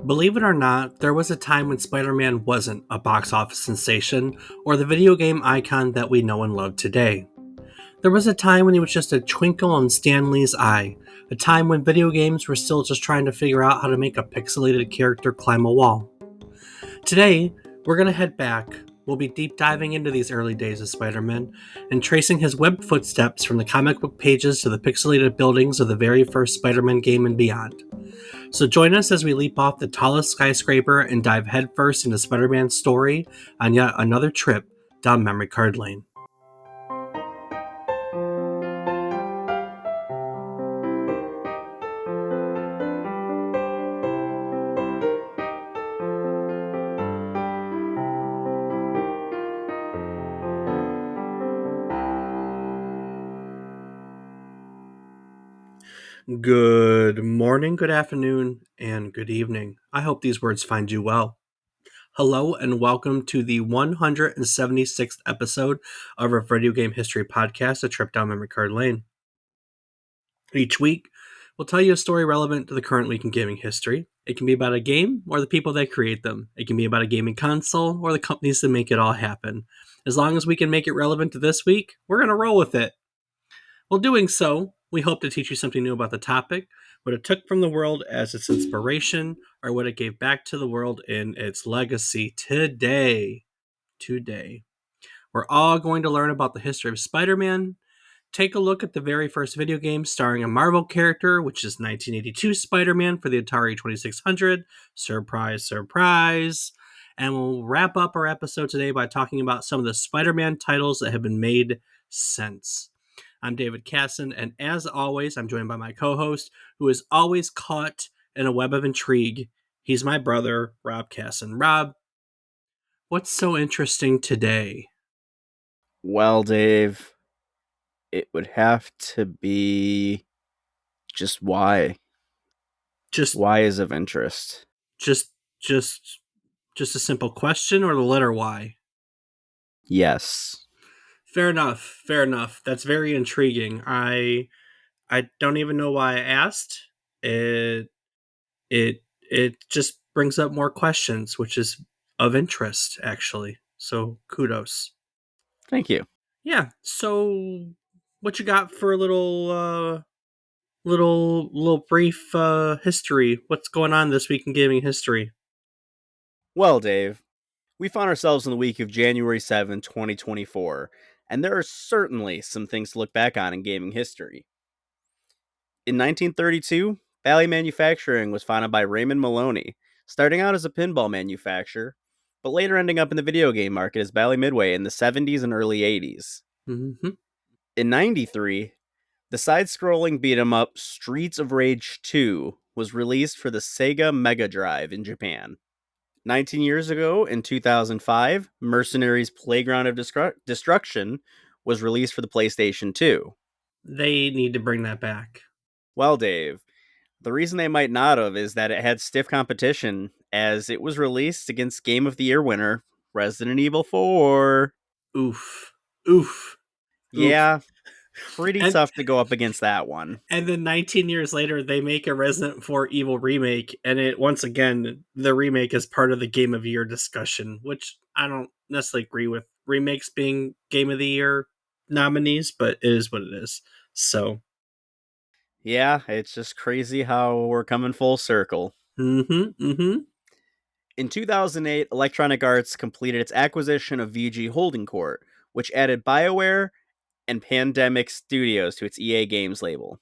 Believe it or not, there was a time when Spider Man wasn't a box office sensation or the video game icon that we know and love today. There was a time when he was just a twinkle in Stan Lee's eye, a time when video games were still just trying to figure out how to make a pixelated character climb a wall. Today, we're going to head back. We'll be deep diving into these early days of Spider Man and tracing his web footsteps from the comic book pages to the pixelated buildings of the very first Spider Man game and beyond. So join us as we leap off the tallest skyscraper and dive headfirst into Spider Man's story on yet another trip down memory card lane. Good morning, good afternoon, and good evening. I hope these words find you well. Hello, and welcome to the 176th episode of our Video Game History Podcast, A Trip Down Memory Card Lane. Each week, we'll tell you a story relevant to the current week in gaming history. It can be about a game or the people that create them. It can be about a gaming console or the companies that make it all happen. As long as we can make it relevant to this week, we're going to roll with it. While doing so, we hope to teach you something new about the topic, what it took from the world as its inspiration, or what it gave back to the world in its legacy today. We're all going to learn about the history of Spider-Man, take a look at the very first video game starring a Marvel character, which is 1982 Spider-Man for the Atari 2600. Surprise, surprise. And we'll wrap up our episode today by talking about some of the Spider-Man titles that have been made since. I'm David Casson, and as always, I'm joined by my co-host, who is always caught in a web of intrigue. He's my brother, Rob Casson. Rob, what's so interesting today? Well, Dave, it would have to be just why. Just why is of interest. Just a simple question, or the letter Y? Yes. Fair enough. That's very intriguing. I don't even know why I asked. It just brings up more questions, which is of interest, actually. So kudos. Thank you. Yeah. So what you got for a little brief history? What's going on this week in gaming history? Well, Dave, we found ourselves in the week of January 7, 2024, and there are certainly some things to look back on in gaming history. In 1932, Bally Manufacturing was founded by Raymond Maloney, starting out as a pinball manufacturer, but later ending up in the video game market as Bally Midway in the 70s and early 80s. Mm-hmm. In 93, the side-scrolling beat-em-up Streets of Rage 2 was released for the Sega Mega Drive in Japan. 19 years ago, in 2005, Mercenaries Playground of Destruction was released for the PlayStation 2. They need to bring that back. Well, Dave, the reason they might not have is that it had stiff competition, as it was released against Game of the Year winner Resident Evil 4. Oof. Yeah, pretty tough to go up against that one. And then 19 years later, they make a Resident 4 Evil remake, and it once again, the remake is part of the Game of the Year discussion, which I don't necessarily agree with remakes being Game of the Year nominees, but it is what it is. So, yeah, it's just crazy how we're coming full circle. In 2008, Electronic Arts completed its acquisition of VG Holding Corp, which added BioWare and Pandemic Studios to its EA Games label.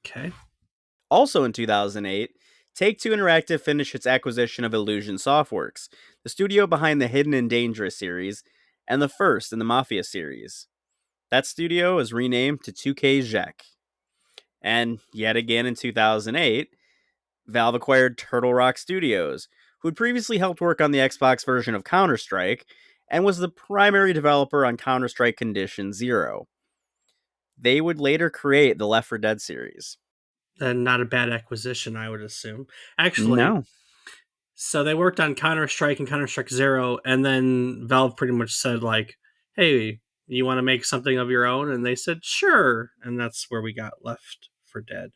Okay. Also in 2008, Take-Two Interactive finished its acquisition of Illusion Softworks, the studio behind the Hidden and Dangerous series, and the first in the Mafia series. That studio is renamed to 2K Jek. And yet again in 2008, Valve acquired Turtle Rock Studios, who had previously helped work on the Xbox version of Counter-Strike, and was the primary developer on Counter-Strike Condition Zero. They would later create the Left 4 Dead series. And not a bad acquisition, I would assume. Actually, No. So they worked on Counter-Strike and Counter-Strike Zero, and then Valve pretty much said, like, hey, you want to make something of your own? And they said, sure. And that's where we got Left 4 Dead.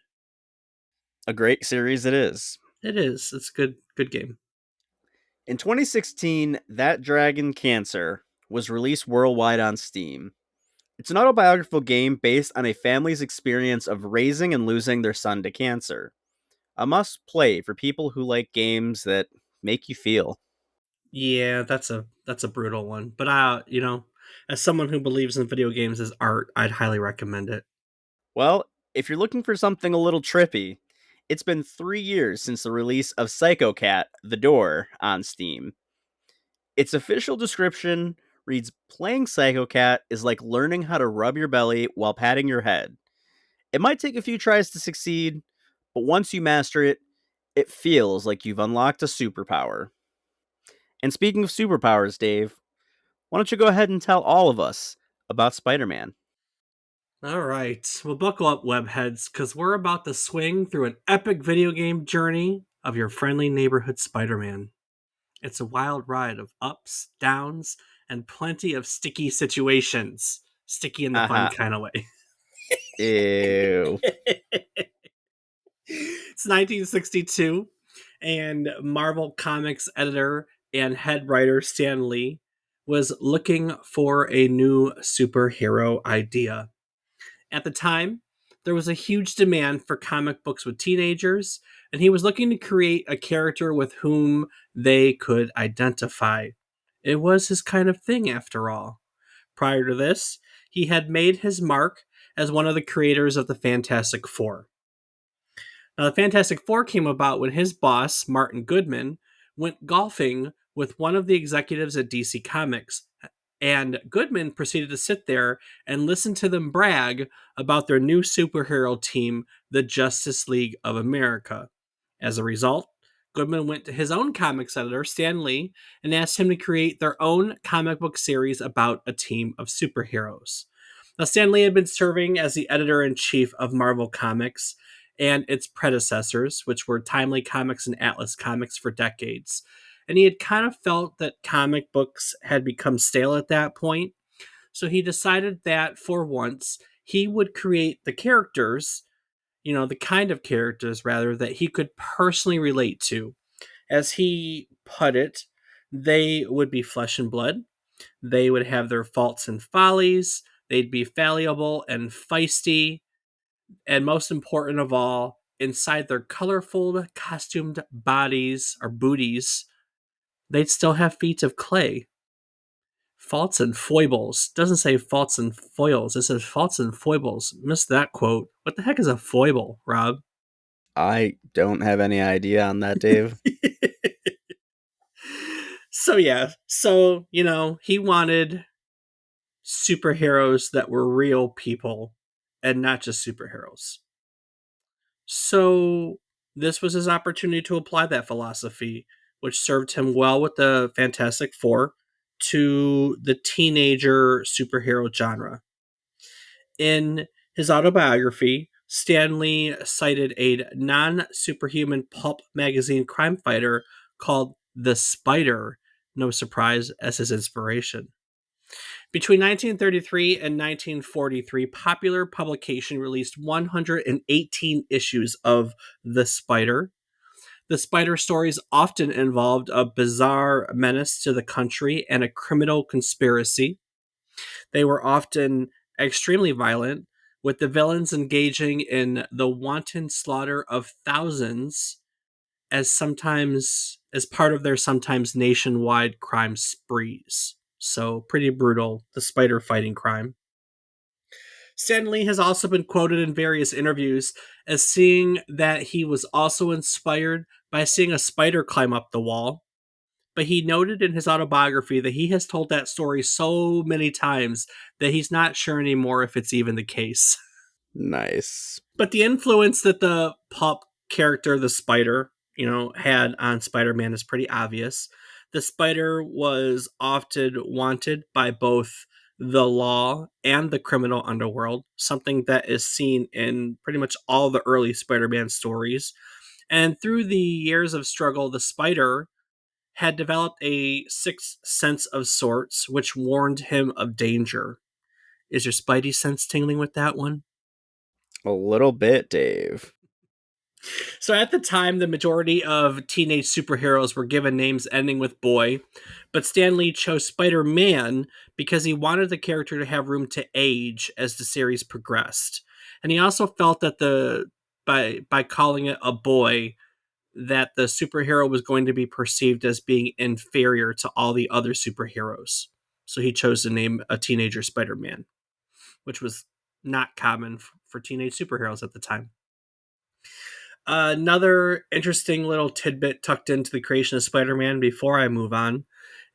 A great series it is. It is. It's good Good game. In 2016, That Dragon Cancer was released worldwide on Steam. It's an autobiographical game based on a family's experience of raising and losing their son to cancer. A must play for people who like games that make you feel. Yeah, that's a brutal one. But as someone who believes in video games as art, I'd highly recommend it. Well, if you're looking for something a little trippy, it's been 3 years since the release of Psycho Cat The Door on Steam. Its official description reads Playing Psycho Cat is like learning how to rub your belly while patting your head. It might take a few tries to succeed, but once you master it, it feels like you've unlocked a superpower. And speaking of superpowers, Dave, why don't you go ahead and tell all of us about Spider Man? All right. Well, buckle up, webheads, because we're about to swing through an epic video game journey of your friendly neighborhood Spider Man. It's a wild ride of ups, downs, and plenty of sticky situations. Sticky in the fun Haha. kind of way. Ew. It's 1962, and Marvel Comics editor and head writer Stan Lee was looking for a new superhero idea. At the time, there was a huge demand for comic books with teenagers, and he was looking to create a character with whom they could identify. It was his kind of thing, after all. Prior to this, he had made his mark as one of the creators of the Fantastic Four. Now, the Fantastic Four came about when his boss, Martin Goodman, went golfing with one of the executives at DC Comics, and Goodman proceeded to sit there and listen to them brag about their new superhero team, the Justice League of America. As a result, Goodman went to his own comics editor, Stan Lee, and asked him to create their own comic book series about a team of superheroes. Now, Stan Lee had been serving as the editor in chief of Marvel Comics and its predecessors, which were Timely Comics and Atlas Comics, for decades. And he had kind of felt that comic books had become stale at that point. So he decided that for once, he would create the characters, the kind of characters, rather, that he could personally relate to. As he put it, they would be flesh and blood. They would have their faults and follies. They'd be fallible and feisty. And most important of all, inside their colorful, costumed bodies or booties, they'd still have feet of clay. Faults and foibles. Doesn't say faults and foils. It says faults and foibles. Missed that quote. What the heck is a foible, Rob? I don't have any idea on that, Dave. So yeah, he wanted superheroes that were real people and not just superheroes. So this was his opportunity to apply that philosophy, which served him well with the Fantastic Four, to the teenager superhero genre. In his autobiography, Stanley cited a non superhuman pulp magazine crime fighter called The Spider, no surprise, as his inspiration. Between 1933 and 1943, Popular Publication released 118 issues of The Spider. The Spider stories often involved a bizarre menace to the country and a criminal conspiracy. They were often extremely violent, with the villains engaging in the wanton slaughter of thousands as part of their sometimes nationwide crime sprees. So pretty brutal, the spider fighting crime. Stan Lee has also been quoted in various interviews as seeing that he was also inspired by seeing a spider climb up the wall. But he noted in his autobiography that he has told that story so many times that he's not sure anymore if it's even the case. Nice. But the influence that the pulp character, the spider, had on Spider-Man is pretty obvious. The spider was often wanted by both the law and the criminal underworld, something that is seen in pretty much all the early Spider-Man stories. And through the years of struggle, the spider had developed a sixth sense of sorts, which warned him of danger. Is your spidey sense tingling with that one? A little bit, Dave. So at the time, the majority of teenage superheroes were given names ending with boy, but Stan Lee chose Spider Man because he wanted the character to have room to age as the series progressed. And he also felt that by calling it a boy, that the superhero was going to be perceived as being inferior to all the other superheroes. So he chose to name a teenager Spider Man, which was not common for teenage superheroes at the time. Another interesting little tidbit tucked into the creation of Spider Man before I move on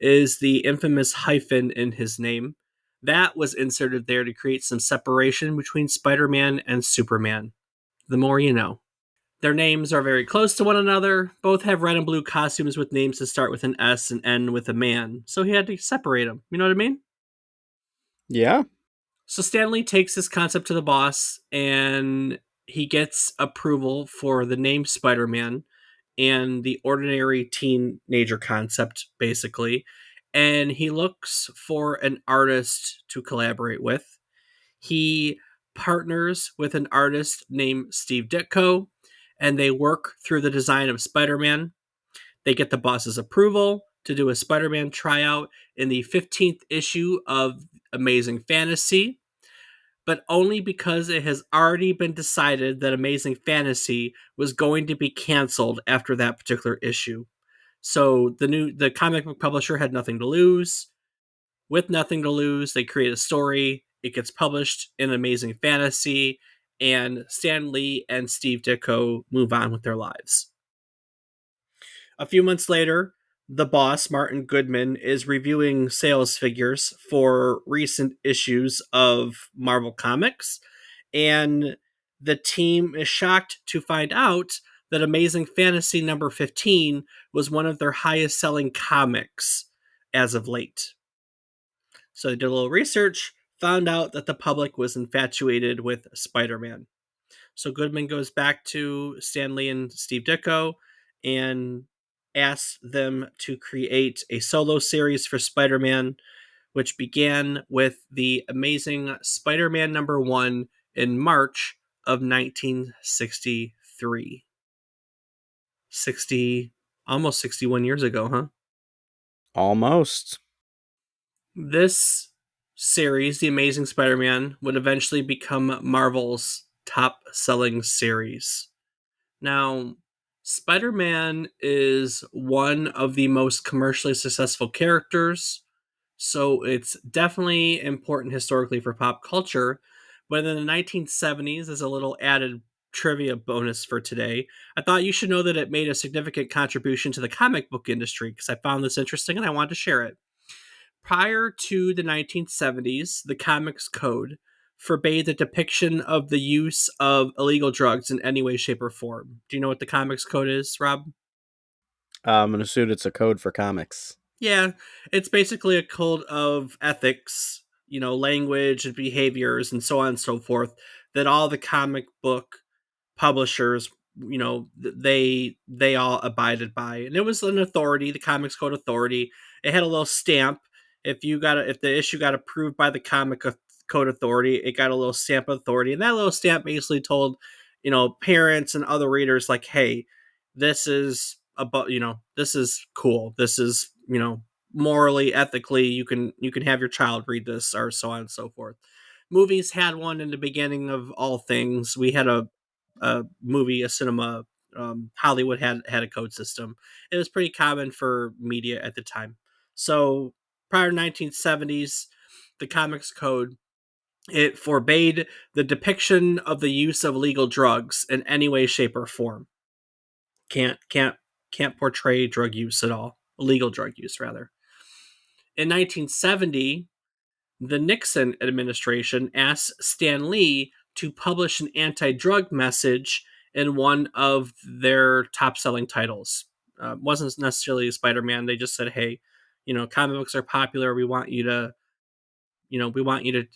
is the infamous hyphen in his name. That was inserted there to create some separation between Spider Man and Superman. The more you know. Their names are very close to one another. Both have red and blue costumes with names that start with an S and end with a man. So he had to separate them. You know what I mean? Yeah. So Stanley takes this concept to the boss and he gets approval for the name Spider Man and the ordinary teenager concept, basically. And he looks for an artist to collaborate with. He partners with an artist named Steve Ditko, and they work through the design of Spider Man. They get the boss's approval to do a Spider Man tryout in the 15th issue of Amazing Fantasy, but only because it has already been decided that Amazing Fantasy was going to be canceled after that particular issue. So the comic book publisher had nothing to lose. With nothing to lose, they create a story. It gets published in Amazing Fantasy, and Stan Lee and Steve Ditko move on with their lives. A few months later, the boss, Martin Goodman, is reviewing sales figures for recent issues of Marvel Comics, and the team is shocked to find out that Amazing Fantasy number 15 was one of their highest selling comics as of late. So they did a little research, found out that the public was infatuated with Spider Man. So Goodman goes back to Stan Lee and Steve Ditko and asks them to create a solo series for Spider Man, which began with the Amazing Spider Man number 1 in March of 1963. 60, almost 61 years ago, huh? Almost. This series, The Amazing Spider Man, would eventually become Marvel's top selling series. Now, Spider Man is one of the most commercially successful characters, so it's definitely important historically for pop culture. But in the 1970s, as a little added trivia bonus for today, I thought you should know that it made a significant contribution to the comic book industry because I found this interesting and I wanted to share it. Prior to the 1970s, the Comics Code forbade the depiction of the use of illegal drugs in any way, shape, or form. Do you know what the Comics Code is, Rob? I'm going to assume it's a code for comics. Yeah, it's basically a code of ethics, language and behaviors and so on and so forth that all the comic book publishers, they all abided by. And it was an authority, the Comics Code Authority. It had a little stamp. If the issue got approved by the Code Authority, it got a little stamp of authority. And that little stamp basically told, parents and other readers like, hey, this is about, this is cool. This is, morally, ethically, you can have your child read this or so on and so forth. Movies had one in the beginning of all things. We had a movie, a cinema. Hollywood had a code system. It was pretty common for media at the time. So prior to 1970s, the Comics Code, it forbade the depiction of the use of legal drugs in any way, shape, or form. Can't portray drug use at all. Illegal drug use, rather. In 1970, the Nixon administration asked Stan Lee to publish an anti drug message in one of their top selling titles. Wasn't necessarily Spider Man. They just said, hey, comic books are popular. We want you to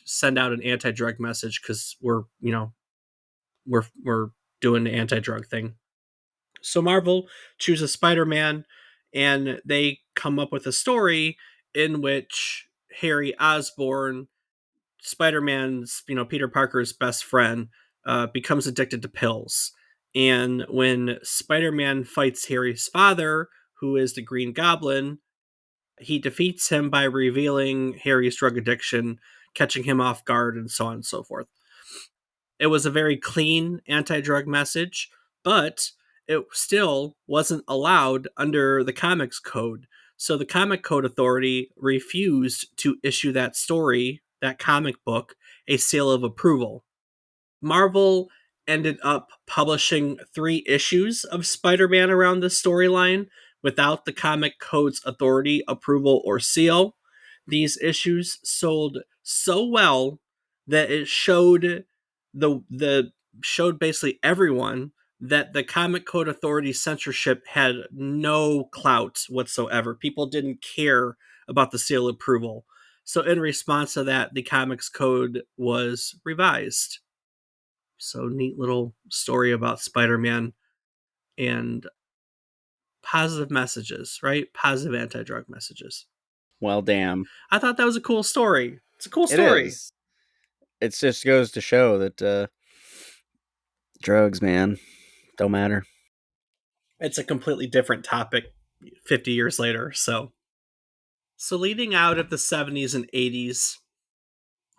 send out an anti drug message because we're doing the anti drug thing. So Marvel chooses Spider Man and they come up with a story in which Harry Osborn, Spider-Man's, Peter Parker's best friend, becomes addicted to pills, And when Spider-Man fights Harry's father, who is the Green Goblin, he defeats him by revealing Harry's drug addiction, catching him off guard, and so on and so forth. It was a very clean anti drug message, but it still wasn't allowed under the Comics Code. So the Comic Code Authority refused to issue that story, that comic book, a seal of approval. Marvel ended up publishing 3 issues of Spider Man around this storyline without the Comic Code's authority, approval, or seal. These issues sold so well that it showed the showed basically everyone that the Comic Code Authority censorship had no clout whatsoever. People didn't care about the seal approval. So in response to that, the Comics Code was revised. So neat little story about Spider-Man and positive messages, right? Positive anti-drug messages. Well, damn. I thought that was a cool story. It's a cool It story. is. It just goes to show that drugs, man, don't matter. It's a completely different topic 50 years later. So leading out of the 70s and 80s,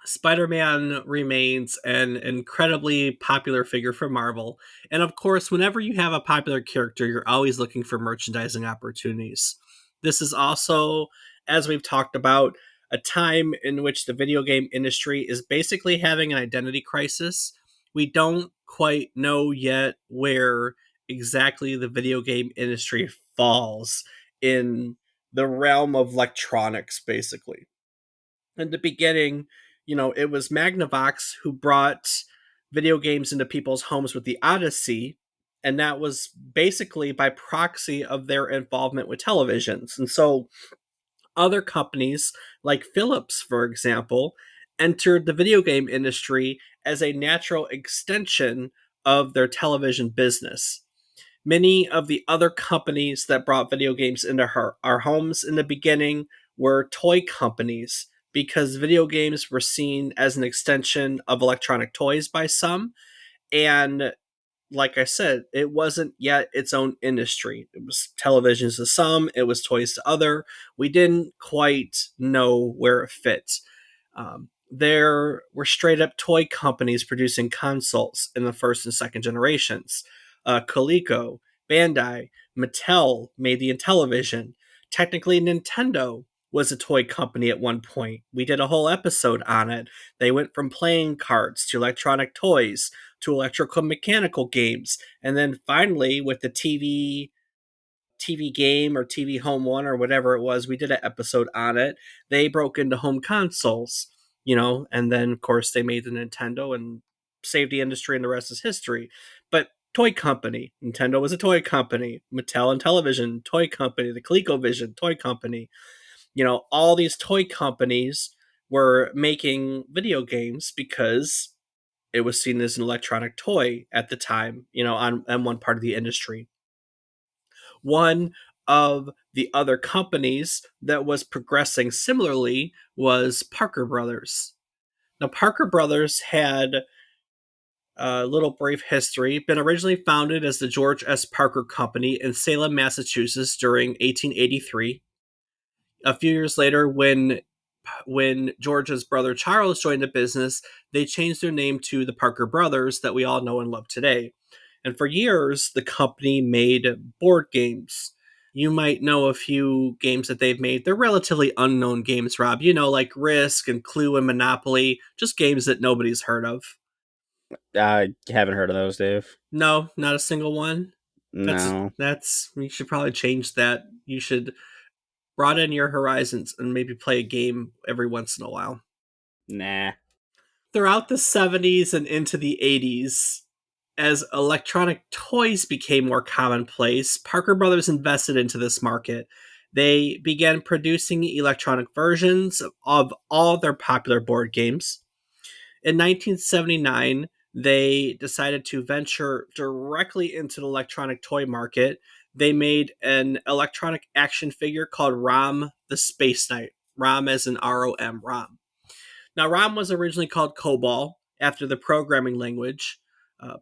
Spider-Man remains an incredibly popular figure for Marvel. And of course, whenever you have a popular character, you're always looking for merchandising opportunities. This is also, as we've talked about, a time in which the video game industry is basically having an identity crisis. We don't quite know yet where exactly the video game industry falls in the realm of electronics, basically. In the beginning, it was Magnavox who brought video games into people's homes with the Odyssey, and that was basically by proxy of their involvement with televisions. And so other companies like Philips, for example, entered the video game industry as a natural extension of their television business. Many of the other companies that brought video games into our homes in the beginning were toy companies because video games were seen as an extension of electronic toys by some. And like I said, it wasn't yet its own industry. It was televisions to some, it was toys to other. We didn't quite know where it fit. There were straight up toy companies producing consoles in the first and second generations. Coleco, Bandai, Mattel made the Intellivision. Technically, Nintendo was a toy company at one point. We did a whole episode on it. They went from playing cards to electronic toys to electrical mechanical games. And then finally, with the TV game or TV Home One or whatever it was, we did an episode on it. They broke into home consoles, and then of course they made the Nintendo and saved the industry, and the rest is history. But toy company, Nintendo was a toy company, Mattel and Television, toy company, the ColecoVision, toy company. All these toy companies were making video games because it was seen as an electronic toy at the time, on one part of the industry. One of the other companies that was progressing similarly was Parker Brothers. Now, Parker Brothers had a little brief history, been originally founded as the George S. Parker Company in Salem, Massachusetts during 1883. A few years later, when George's brother Charles joined the business, they changed their name to the Parker Brothers that we all know and love today. And for years, the company made board games. You might know a few games that they've made. They're relatively unknown games, Rob. Like Risk and Clue and Monopoly, just games that nobody's heard of. I haven't heard of those, Dave. No, not a single one. No. That's you should probably change that. You should broaden your horizons and maybe play a game every once in a while. Nah. Throughout the 70s and into the 80s, as electronic toys became more commonplace, Parker Brothers invested into this market. They began producing electronic versions of all their popular board games. In 1979, they decided to venture directly into the electronic toy market. They made an electronic action figure called Rom the Space Knight. Rom as in ROM, Rom. Now, Rom was originally called COBOL after the programming language.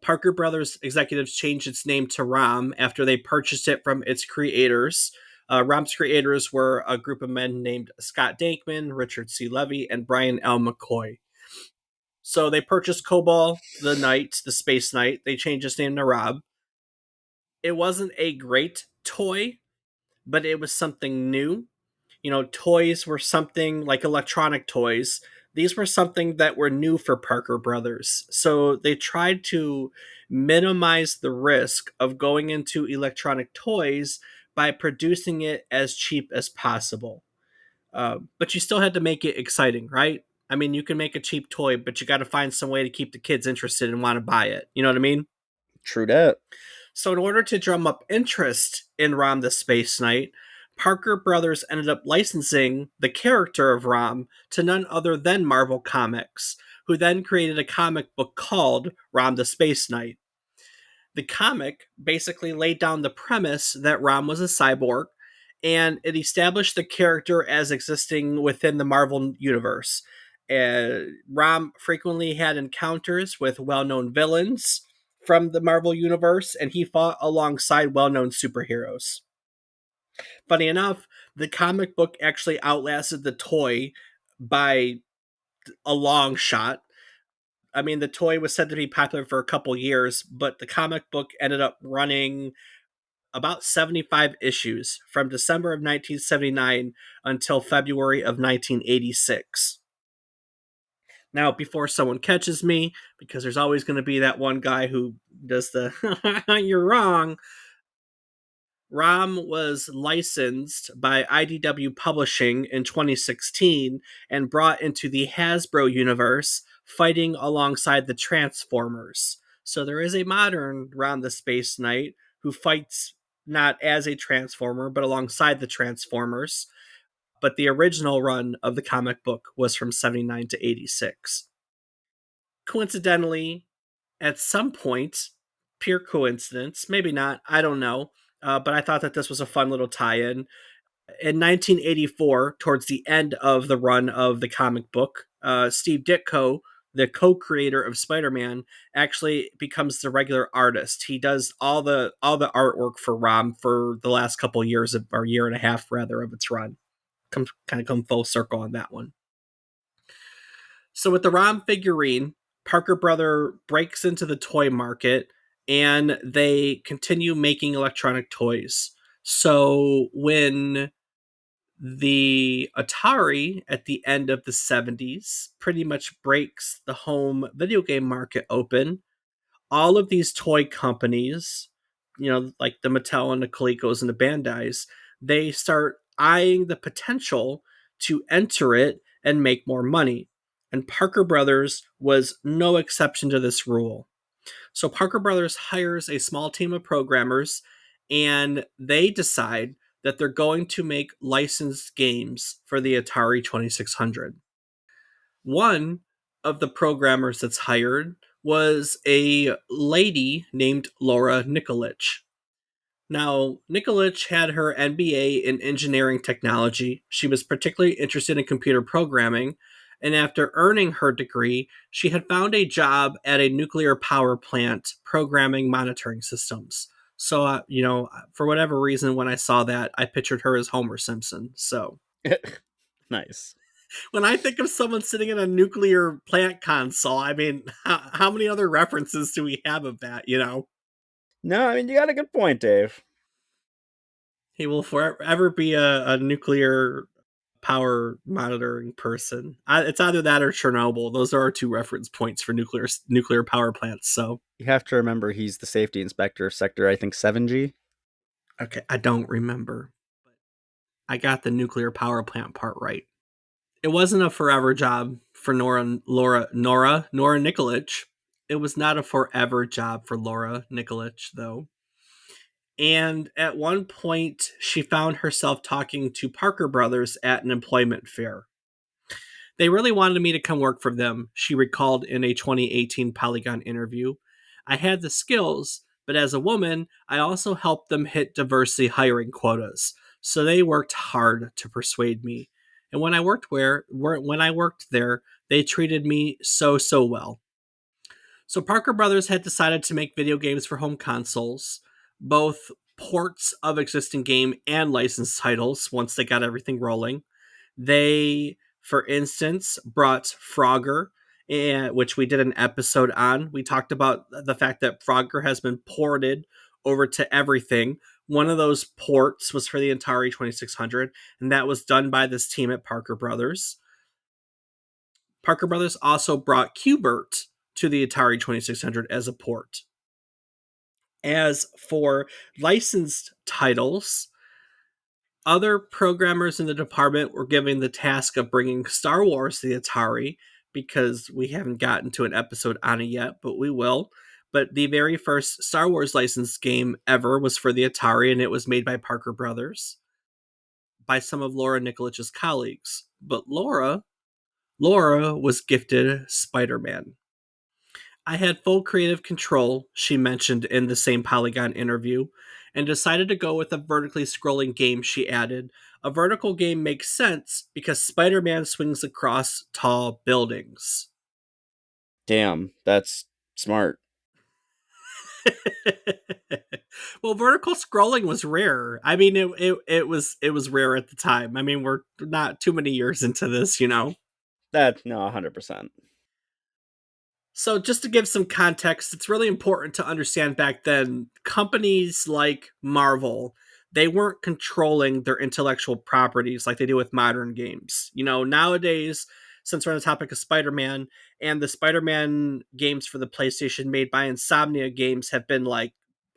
Parker Brothers executives changed its name to ROM after they purchased it from its creators. ROM's creators were a group of men named Scott Dankman, Richard C. Levy, and Brian L. McCoy. So they purchased Cobalt the Knight, the Space Knight. They changed its name to Rob. It wasn't a great toy, but it was something new. Toys were something like electronic toys. These were something that were new for Parker Brothers. So they tried to minimize the risk of going into electronic toys by producing it as cheap as possible. But you still had to make it exciting, right? I mean, you can make a cheap toy, but you got to find some way to keep the kids interested and want to buy it. You know what I mean? True that. So, in order to drum up interest in Rom the Space Knight, Parker Brothers ended up licensing the character of Rom to none other than Marvel Comics, who then created a comic book called Rom the Space Knight. The comic basically laid down the premise that Rom was a cyborg, and it established the character as existing within the Marvel universe. Rom frequently had encounters with well known villains from the Marvel universe, and he fought alongside well known superheroes. Funny enough, the comic book actually outlasted the toy by a long shot. I mean, the toy was said to be popular for a couple years, but the comic book ended up running about 75 issues from December of 1979 until February of 1986. Now, before someone catches me, because there's always going to be that one guy who does the you're wrong, ROM was licensed by IDW Publishing in 2016 and brought into the Hasbro universe, fighting alongside the Transformers. So there is a modern Rom the Space Knight who fights not as a Transformer, but alongside the Transformers. But the original run of the comic book was from 79 to 86. Coincidentally, at some point, pure coincidence, maybe not, I don't know, but I thought that this was a fun little tie in. In 1984, towards the end of the run of the comic book, Steve Ditko, the co-creator of Spider-Man, actually becomes the regular artist. He does all the artwork for ROM for the last couple years or year and a half rather of its run. Come full circle on that one. So with the ROM figurine, Parker Brother breaks into the toy market and they continue making electronic toys. So when the Atari at the end of the 70s pretty much breaks the home video game market open, all of these toy companies, like the Mattel and the Colecos and the Bandais, they start eyeing the potential to enter it and make more money. And Parker Brothers was no exception to this rule. So Parker Brothers hires a small team of programmers and they decide that they're going to make licensed games for the Atari 2600. One of the programmers that's hired was a lady named Laura Nikolich. Now, Nikolich had her MBA in engineering technology. She was particularly interested in computer programming, and after earning her degree, she had found a job at a nuclear power plant programming monitoring systems. So, for whatever reason, when I saw that, I pictured her as Homer Simpson. So, Nice. when I think of someone sitting in a nuclear plant console, I mean, how many other references do we have of that? No, I mean, you got a good point, Dave. He will forever be a nuclear power monitoring person. It's either that or Chernobyl. Those are our two reference points for nuclear power plants. So, You have to remember he's the safety inspector of Sector, I think, 7G. okay, I don't remember. I got the nuclear power plant part right. It wasn't a forever job for Nora Nikolich. It was not a forever job for Laura Nikolich, though. And at one point, she found herself talking to Parker Brothers at an employment fair. They really wanted me to come work for them, she recalled in a 2018 Polygon interview. I had the skills, but as a woman, I also helped them hit diversity hiring quotas. So they worked hard to persuade me. And when I worked there, they treated me so well. So Parker Brothers had decided to make video games for home consoles, both ports of existing game and licensed titles once they got everything rolling. They, for instance, brought Frogger, which we did an episode on. We talked about the fact that Frogger has been ported over to everything. One of those ports was for the Atari 2600, and that was done by this team at Parker Brothers. Parker Brothers also brought Qbert to the Atari 2600 as a port. As for licensed titles, other programmers in the department were given the task of bringing Star Wars to the Atari because we haven't gotten to an episode on it yet, but we will. But the very first Star Wars licensed game ever was for the Atari, and it was made by Parker Brothers by some of Laura Nikolich's colleagues. But Laura was gifted Spider-Man. I had full creative control, she mentioned in the same Polygon interview, and decided to go with a vertically scrolling game, she added. A vertical game makes sense because Spider Man swings across tall buildings. Damn, that's smart. Well, vertical scrolling was rare. I mean, it was rare at the time. I mean, we're not too many years into this, you know. That, no, 100%. So, just to give some context, it's really important to understand back then, companies like Marvel, they weren't controlling their intellectual properties like they do with modern games. You know, nowadays, since we're on the topic of Spider Man, and the Spider Man games for the PlayStation made by Insomniac Games have been like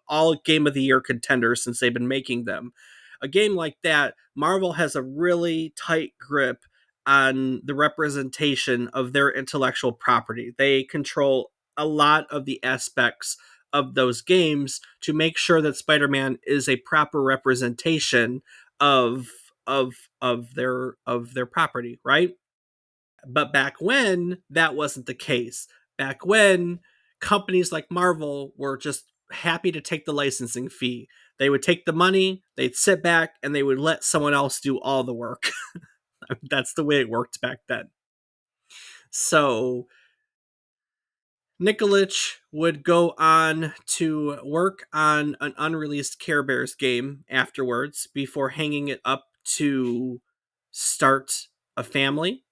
all Game of the Year contenders since they've been making them. A game like that, Marvel has a really tight grip on the representation of their intellectual property. They control a lot of the aspects of those games to make sure that Spider-Man is a proper representation of their property, right? But back when that wasn't the case. Back when companies like Marvel were just happy to take the licensing fee. They would take the money, they'd sit back, and they would let someone else do all the work. That's the way it worked back then. So Nikolich would go on to work on an unreleased Care Bears game afterwards before hanging it up to start a family.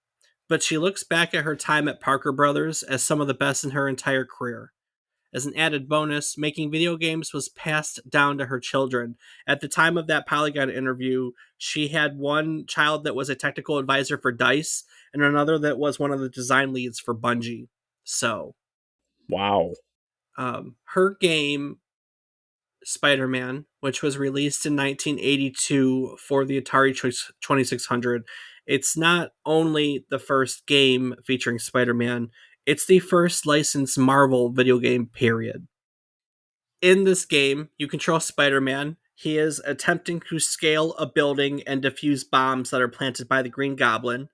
But she looks back at her time at Parker Brothers as some of the best in her entire career. As an added bonus, making video games was passed down to her children. At the time of that Polygon interview, she had one child that was a technical advisor for DICE and another that was one of the design leads for Bungie. So, Wow. her game, Spider Man, which was released in 1982 for the Atari 2600, it's not only the first game featuring Spider Man, it's the first licensed Marvel video game, period. In this game, you control Spider Man. He is attempting to scale a building and defuse bombs that are planted by the Green Goblin.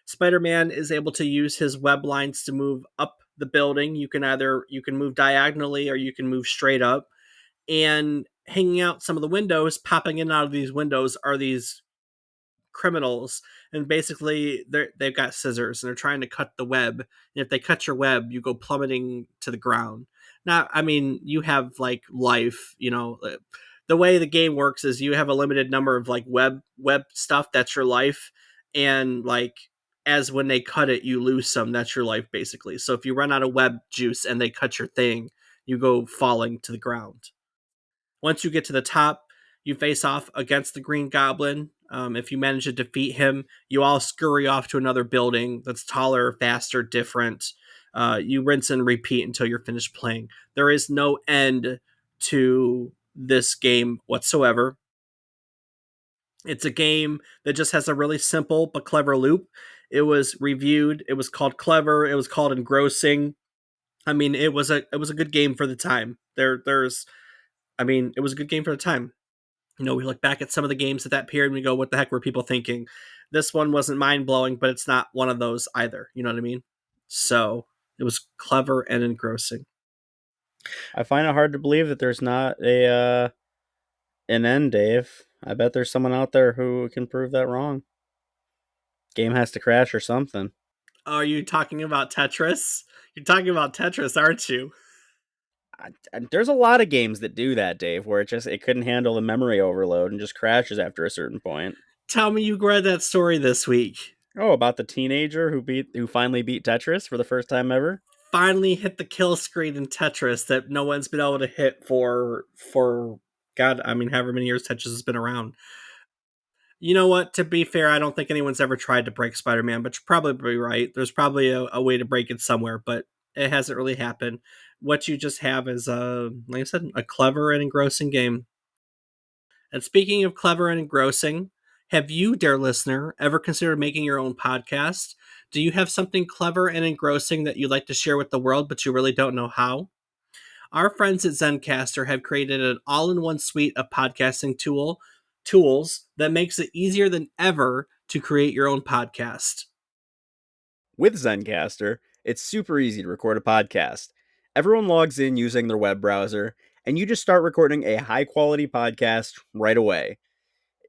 Spider Man is able to use his web lines to move up the building. You can move diagonally or you can move straight up. And hanging out some of the windows, popping in and out of these windows are these criminals, and basically they've got scissors and they're trying to cut the web, and if they cut your web you go plummeting to the ground. Now, I mean, you have like life, you know, the way the game works is you have a limited number of like web stuff, that's your life, and like as when they cut it you lose some, that's your life basically. So if you run out of web juice and they cut your thing, you go falling to the ground. Once you get to the top, you face off against the Green Goblin. If you manage to defeat him, you all scurry off to another building that's taller, faster, different. You rinse and repeat until you're finished playing. There is no end to this game whatsoever. It's a game that just has a really simple but clever loop. It was reviewed. It was called clever. It was called engrossing. I mean, it was a good game for the time. It was a good game for the time. You know, we look back at some of the games at that period and we go, what the heck were people thinking? This one wasn't mind blowing, but it's not one of those either. You know what I mean? So it was clever and engrossing. I find it hard to believe that there's not a an end, Dave. I bet there's someone out there who can prove that wrong. Game has to crash or something. Are you talking about Tetris? You're talking about Tetris, aren't you? There's a lot of games that do that, Dave, where it couldn't handle the memory overload and just crashes after a certain point. Tell me you read that story this week. Oh, about the teenager who finally beat Tetris for the first time ever? Finally hit the kill screen in Tetris that no one's been able to hit for God, I mean, however many years Tetris has been around. You know what? To be fair, I don't think anyone's ever tried to break Spider-Man, but you're probably right. There's probably a way to break it somewhere, but it hasn't really happened. What you just have is like I said, a clever and engrossing game. And speaking of clever and engrossing, have you, dear listener, ever considered making your own podcast? Do you have something clever and engrossing that you'd like to share with the world, but you really don't know how? Our friends at Zencaster have created an all-in-one suite of podcasting tools that makes it easier than ever to create your own podcast. With Zencaster, it's super easy to record a podcast. Everyone logs in using their web browser, and you just start recording a high quality podcast right away.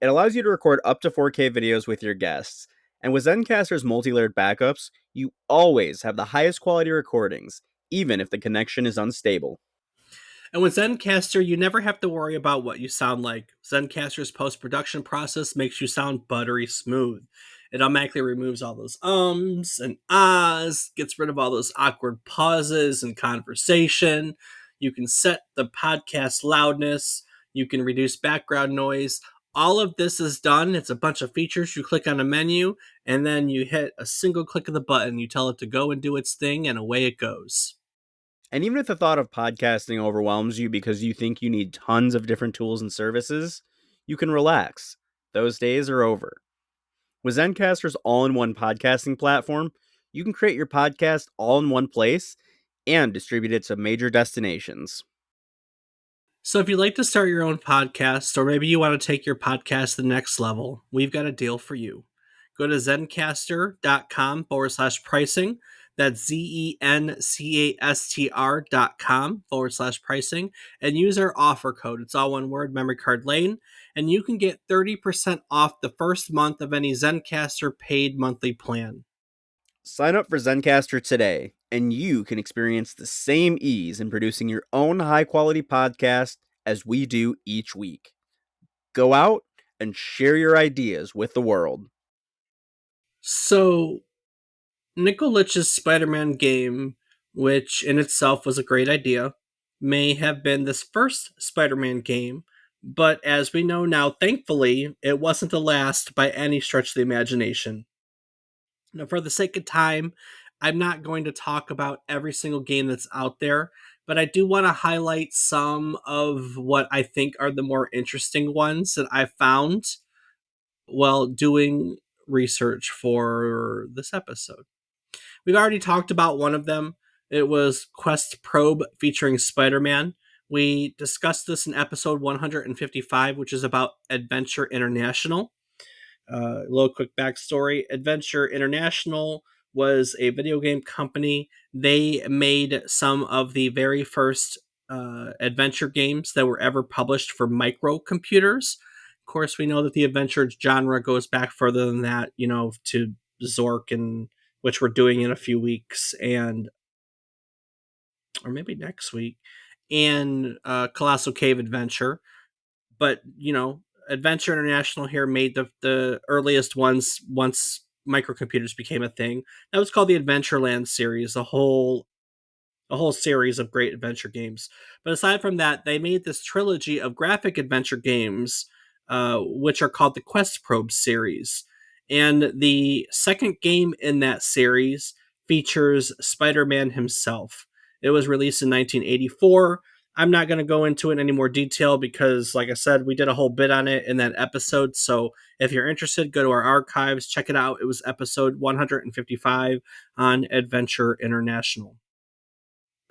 It allows you to record up to 4K videos with your guests. And with Zencaster's multi-layered backups, you always have the highest quality recordings, even if the connection is unstable. And with Zencaster, you never have to worry about what you sound like. Zencaster's post-production process makes you sound buttery smooth. It automatically removes all those ums and ahs, gets rid of all those awkward pauses and conversation. You can set the podcast loudness. You can reduce background noise. All of this is done. It's a bunch of features. You click on a menu, and then you hit a single click of the button. You tell it to go and do its thing, and away it goes. And even if the thought of podcasting overwhelms you because you think you need tons of different tools and services, you can relax. Those days are over. With Zencaster's all-in-one podcasting platform, you can create your podcast all in one place and distribute it to major destinations. So, if you'd like to start your own podcast, or maybe you want to take your podcast to the next level, we've got a deal for you. Go to zencaster.com/pricing. That's zencastr.com/pricing and use our offer code. It's all one word, memory card lane, and you can get 30% off the first month of any Zencaster paid monthly plan. Sign up for Zencaster today, and you can experience the same ease in producing your own high-quality podcast as we do each week. Go out and share your ideas with the world. So, Nikolich's Spider-Man game, which in itself was a great idea, may have been this first Spider-Man game, but as we know now, thankfully, it wasn't the last by any stretch of the imagination. Now, for the sake of time, I'm not going to talk about every single game that's out there, but I do want to highlight some of what I think are the more interesting ones that I found while doing research for this episode. We've already talked about one of them. It was Quest Probe featuring Spider Man. We discussed this in episode 155, which is about Adventure International. A little quick backstory. Adventure International was a video game company. They made some of the very first adventure games that were ever published for microcomputers. Of course, we know that the adventure genre goes back further than that, to Zork, and which we're doing in a few weeks, and or maybe next week, and Colossal Cave Adventure. But Adventure International here made the earliest ones once microcomputers became a thing. That was called the Adventureland series, a whole series of great adventure games. But aside from that, they made this trilogy of graphic adventure games, which are called the Quest Probe series. And the second game in that series features Spider-Man himself. It was released in 1984. I'm not going to go into it in any more detail because, like I said, we did a whole bit on it in that episode. So if you're interested, go to our archives, check it out. It was episode 155 on Adventure International.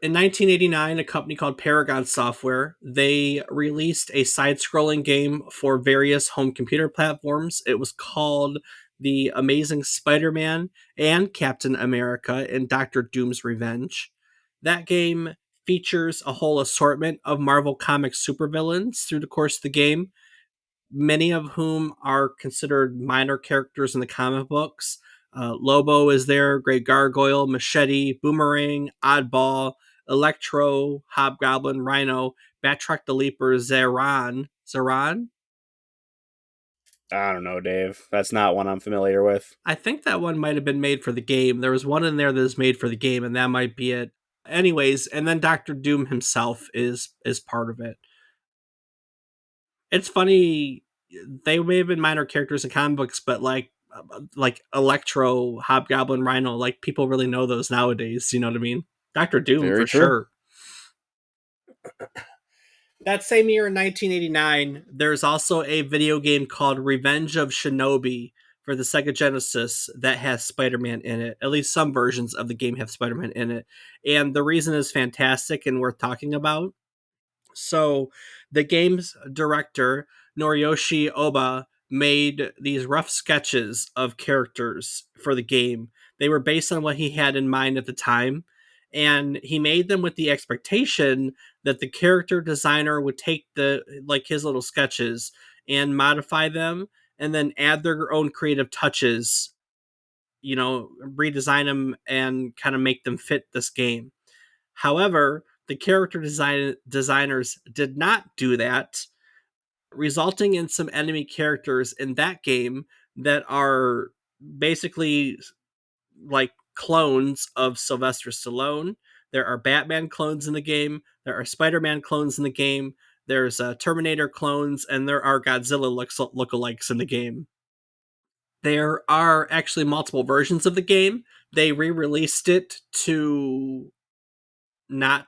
In 1989, a company called Paragon Software, they released a side-scrolling game for various home computer platforms. It was called The Amazing Spider-Man and Captain America and Doctor Doom's Revenge. That game features a whole assortment of Marvel Comics supervillains through the course of the game, many of whom are considered minor characters in the comic books. Lobo is there, Great Gargoyle, Machete, Boomerang, Oddball, Electro, Hobgoblin, Rhino, Batroc the Leaper, Zeran. Zeran? I don't know, Dave. That's not one I'm familiar with. I think that one might have been made for the game. There was one in there that is made for the game, and that might be it. Anyways, and then Doctor Doom himself is part of it. It's funny, they may have been minor characters in comic books, but like Electro, Hobgoblin, Rhino, like people really know those nowadays. You know what I mean? Doctor Doom Very for true. sure. That same year in 1989, there's also a video game called Revenge of Shinobi for the Sega Genesis that has Spider-Man in it. At least some versions of the game have Spider-Man in it. And the reason is fantastic and worth talking about. So, the game's director, Noriyoshi Oba, made these rough sketches of characters for the game. They were based on what he had in mind at the time, and he made them with the expectation that the character designer would take the like his little sketches and modify them and then add their own creative touches, redesign them and kind of make them fit this game. However, the character designers did not do that, resulting in some enemy characters in that game that are basically like clones of Sylvester Stallone. There are Batman clones in the game. There are Spider-Man clones in the game. There's Terminator clones, and there are Godzilla lookalikes in the game. There are actually multiple versions of the game. They re-released it to not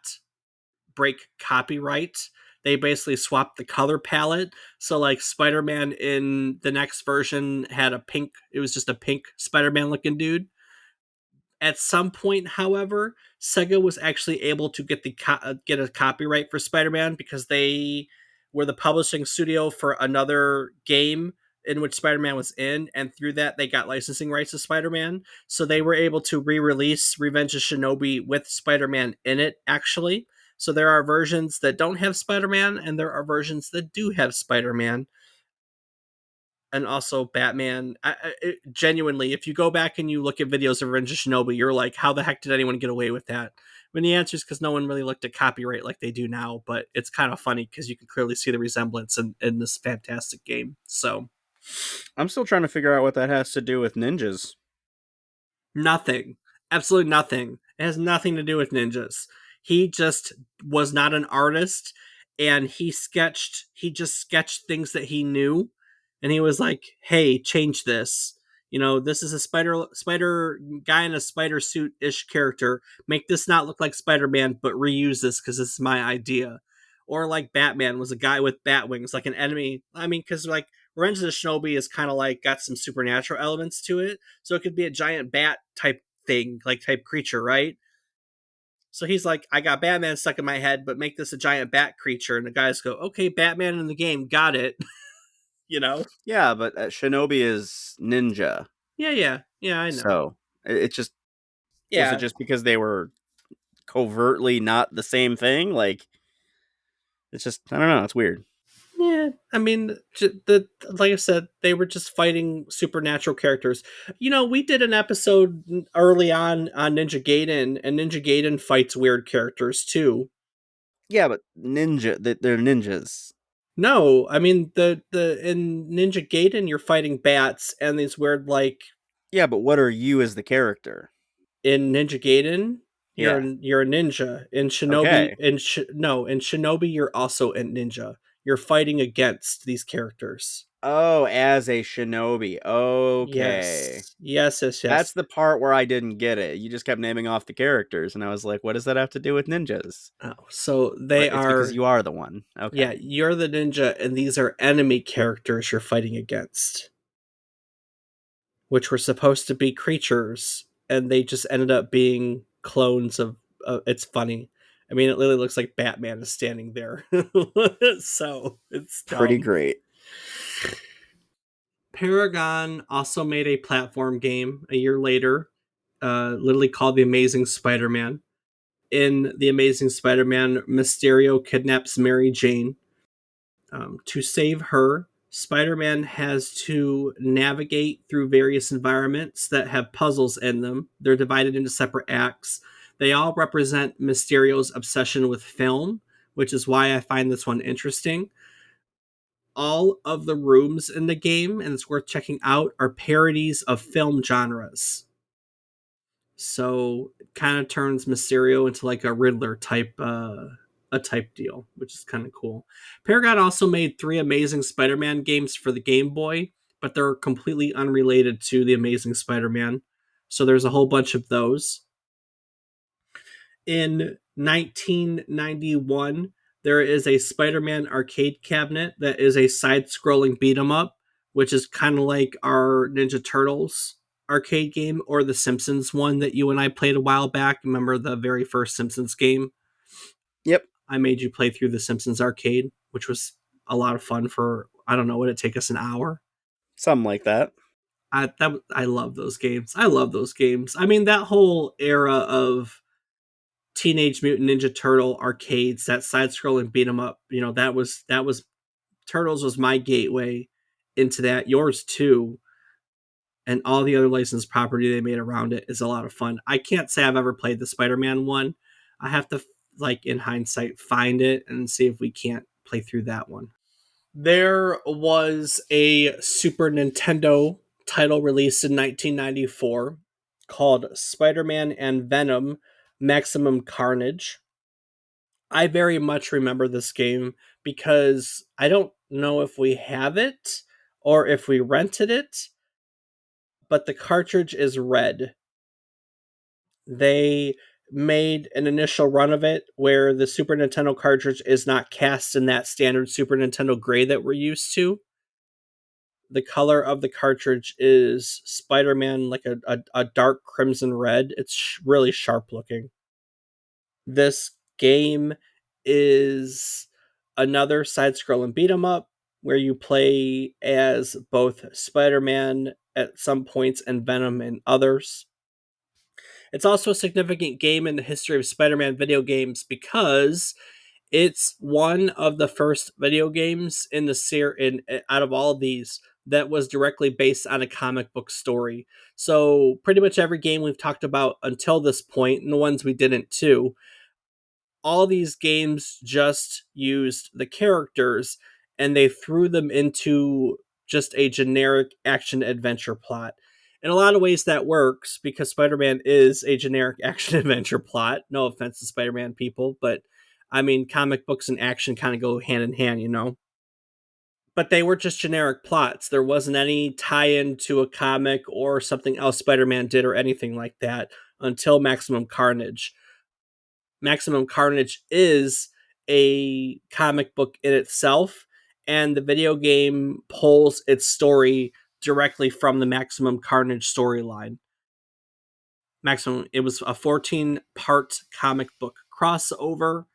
break copyright. They basically swapped the color palette. So like Spider-Man in the next version had a pink, it was just a pink Spider-Man looking dude. At some point, however, Sega was actually able to get a copyright for Spider-Man because they were the publishing studio for another game in which Spider-Man was in, and through that they got licensing rights to Spider-Man. So they were able to re-release Revenge of Shinobi with Spider-Man in it, actually. So there are versions that don't have Spider-Man, and there are versions that do have Spider-Man, and also Batman. Genuinely, if you go back and you look at videos of Revenge of Shinobi, you're like, how the heck did anyone get away with that? I mean, the answer is because no one really looked at copyright like they do now, but it's kind of funny because you can clearly see the resemblance in this fantastic game. So, I'm still trying to figure out what that has to do with ninjas. nothing. Absolutely nothing. It has nothing to do with ninjas. He just was not an artist, and he just sketched things that he knew, and he was like, "Hey, change this. This is a spider guy in a spider suit ish character. Make this not look like Spider-Man, but reuse this because this is my idea." Or like Batman was a guy with bat wings, like an enemy. I mean, because like Revenge of the Shinobi is kind of like got some supernatural elements to it, so it could be a giant bat type thing, like type creature, right? So he's like, I got Batman stuck in my head, but make this a giant bat creature. And the guys go, okay, Batman in the game, got it. you know? Yeah, but Shinobi is ninja. Yeah, I know. So it just was it Yeah, just because they were covertly not the same thing? Like it's just I don't know. It's weird. yeah. I mean, like I said, they were just fighting supernatural characters. We did an episode early on Ninja Gaiden, and Ninja Gaiden fights weird characters too. Yeah, but they're ninjas. No, I mean the in Ninja Gaiden you're fighting bats and these weird like Yeah, but what are you as the character? in Ninja Gaiden, Yeah. you're a ninja. In Shinobi, Okay. no, in Shinobi, you're also a ninja. You're fighting against these characters. Oh, as a shinobi. Okay. Yes. That's the part where I didn't get it. You just kept naming off the characters, and I was like, what does that have to do with ninjas? Oh, so they But it's because are. you are the one. Yeah, Okay. you're the ninja, and these are enemy characters you're fighting against, which were supposed to be creatures, and they just ended up being clones of. It's funny. I mean, it literally looks like Batman is standing there. So it's Pretty dumb. great. Paragon also made a platform game a year later, literally called The Amazing Spider Man. In The Amazing Spider Man, Mysterio kidnaps Mary Jane. To save her, Spider-Man has to navigate through various environments that have puzzles in them. They're divided into separate acts. They all represent Mysterio's obsession with film, which is why I find this one interesting. All of the rooms in the game, and it's worth checking out, are parodies of film genres. So it kind of turns Mysterio into like a Riddler type a type deal, which is kind of cool. Paragon also made 3 Amazing Spider-Man games for the Game Boy, but they're completely unrelated to the Amazing Spider-Man. So there's a whole bunch of those. In 1991, there is a Spider-Man arcade cabinet that is a side-scrolling beat 'em up, which is kind of like our Ninja Turtles arcade game or the Simpsons one that you and I played a while back. Remember the very first Simpsons game? Yep, I made you play through the Simpsons arcade, which was a lot of fun for, I don't know, would it take us an hour? something like that. I love those games. I love those games. I mean, that whole era of Teenage Mutant Ninja Turtle arcades, that side scrolling beat 'em up, that was Turtles was my gateway into that. Yours too. And all the other licensed property they made around it is a lot of fun. I can't say I've ever played the Spider-Man one. I have to, like, in hindsight, find it and see if we can't play through that one. There was a Super Nintendo title released in 1994 called Spider-Man and Venom Maximum Carnage. I very much remember this game because I don't know if we have it or if we rented it, but the cartridge is red. They made an initial run of it where the Super Nintendo cartridge is not cast in that standard Super Nintendo gray that we're used to. The color of the cartridge is Spider-Man, like a dark crimson red. It's really sharp looking. This game is another side scrolling beat 'em up where you play as both Spider-Man at some points and Venom in others. It's also a significant game in the history of Spider-Man video games because it's one of the first video games in the out of all of these that was directly based on a comic book story. So pretty much every game we've talked about until this point, and the ones we didn't too, all these games just used the characters and they threw them into just a generic action adventure plot. In a lot of ways, that works because Spider Man is a generic action adventure plot. No offense to Spider Man people, but I mean, comic books and action kind of go hand in hand, you know? But they were just generic plots. There wasn't any tie in to a comic or something else Spider Man did or anything like that until Maximum Carnage. Maximum Carnage is a comic book in itself, and the video game pulls its story directly from the Maximum Carnage storyline. It was a 14-part comic book crossover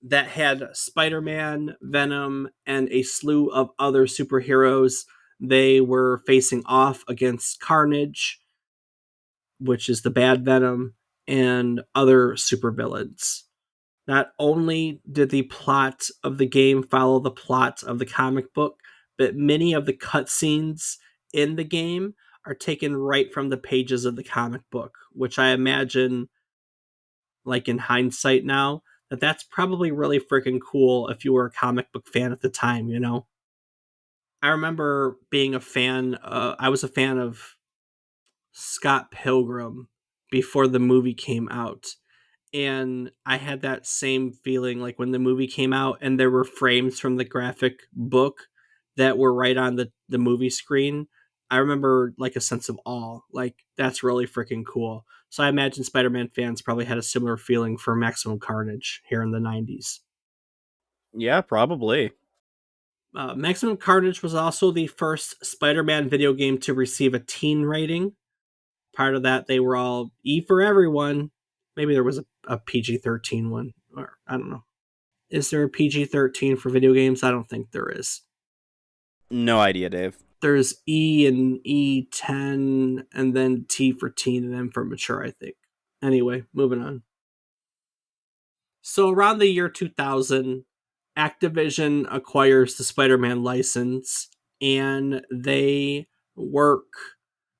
that had Spider-Man, Venom, and a slew of other superheroes. They were facing off against Carnage, which is the bad Venom, and other supervillains. Not only did the plot of the game follow the plot of the comic book, but many of the cutscenes in the game are taken right from the pages of the comic book, which I imagine, like in hindsight now, that's probably really freaking cool if you were a comic book fan at the time, you know? I remember being a fan, I was a fan of Scott Pilgrim before the movie came out. And I had that same feeling like when the movie came out and there were frames from the graphic book that were right on the movie screen. I remember like a sense of awe. Like, that's really freaking cool. So I imagine Spider-Man fans probably had a similar feeling for Maximum Carnage here in the 90s. Yeah, probably. Maximum Carnage was also the first Spider-Man video game to receive a teen rating. Part of that, they were all E for everyone. Maybe there was a PG-13 one, or I don't know. Is there a PG-13 for video games? I don't think there is. No idea, Dave. There's E and E10, and then T for teen, and M for mature, I think. Anyway, moving on. So around the year 2000, Activision acquires the Spider-Man license, and they work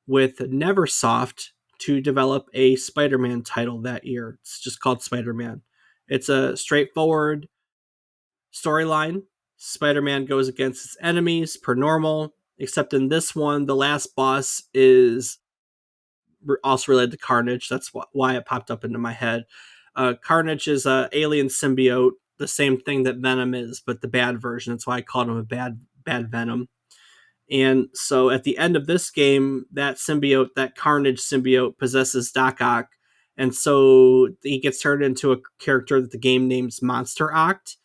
with Neversoft to develop a Spider-Man title that year. It's just called Spider-Man. It's a straightforward storyline. Spider-Man goes against his enemies per normal, except in this one, the last boss is also related to Carnage. That's why it popped up into my head. Carnage is a alien symbiote, the same thing that Venom is, but the bad version. That's why I called him a bad Venom. And so at the end of this game, that symbiote, that Carnage symbiote, possesses Doc Ock, and so he gets turned into a character that the game names Monster Oct,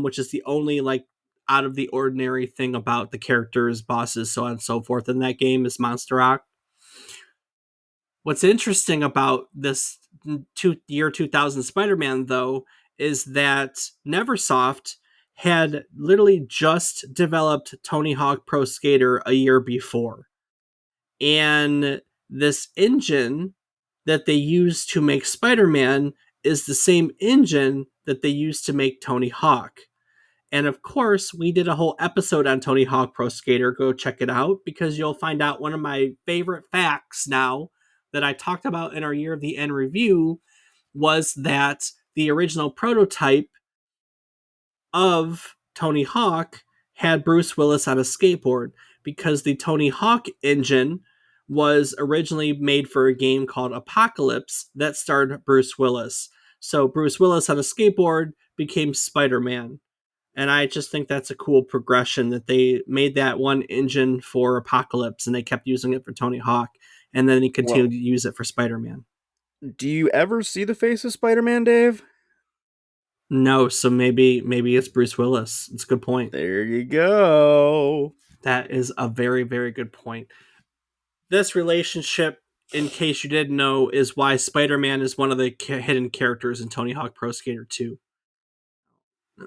which is the only like out of the ordinary thing about the characters, bosses, so on and so forth in that game is Monster Oct. What's interesting about this year 2000 Spider-Man, though, is that Neversoft had literally just developed Tony Hawk Pro Skater a year before. And this engine that they used to make Spider-Man is the same engine that they used to make Tony Hawk. And of course, we did a whole episode on Tony Hawk Pro Skater. Go check it out because you'll find out one of my favorite facts now that I talked about in our Year of the End review was that the original prototype of Tony Hawk had Bruce Willis on a skateboard because the Tony Hawk engine was originally made for a game called Apocalypse that starred Bruce Willis. So Bruce Willis on a skateboard became Spider-Man. And I just think that's a cool progression that they made that one engine for Apocalypse and they kept using it for Tony Hawk. And then he continued to use it for Spider-Man. Do you ever see the face of Spider-Man, Dave? No, so maybe it's Bruce Willis. It's a good point. There you go. That is a very, very good point. This relationship, in case you didn't know, is why Spider-Man is one of the hidden characters in Tony Hawk Pro Skater 2.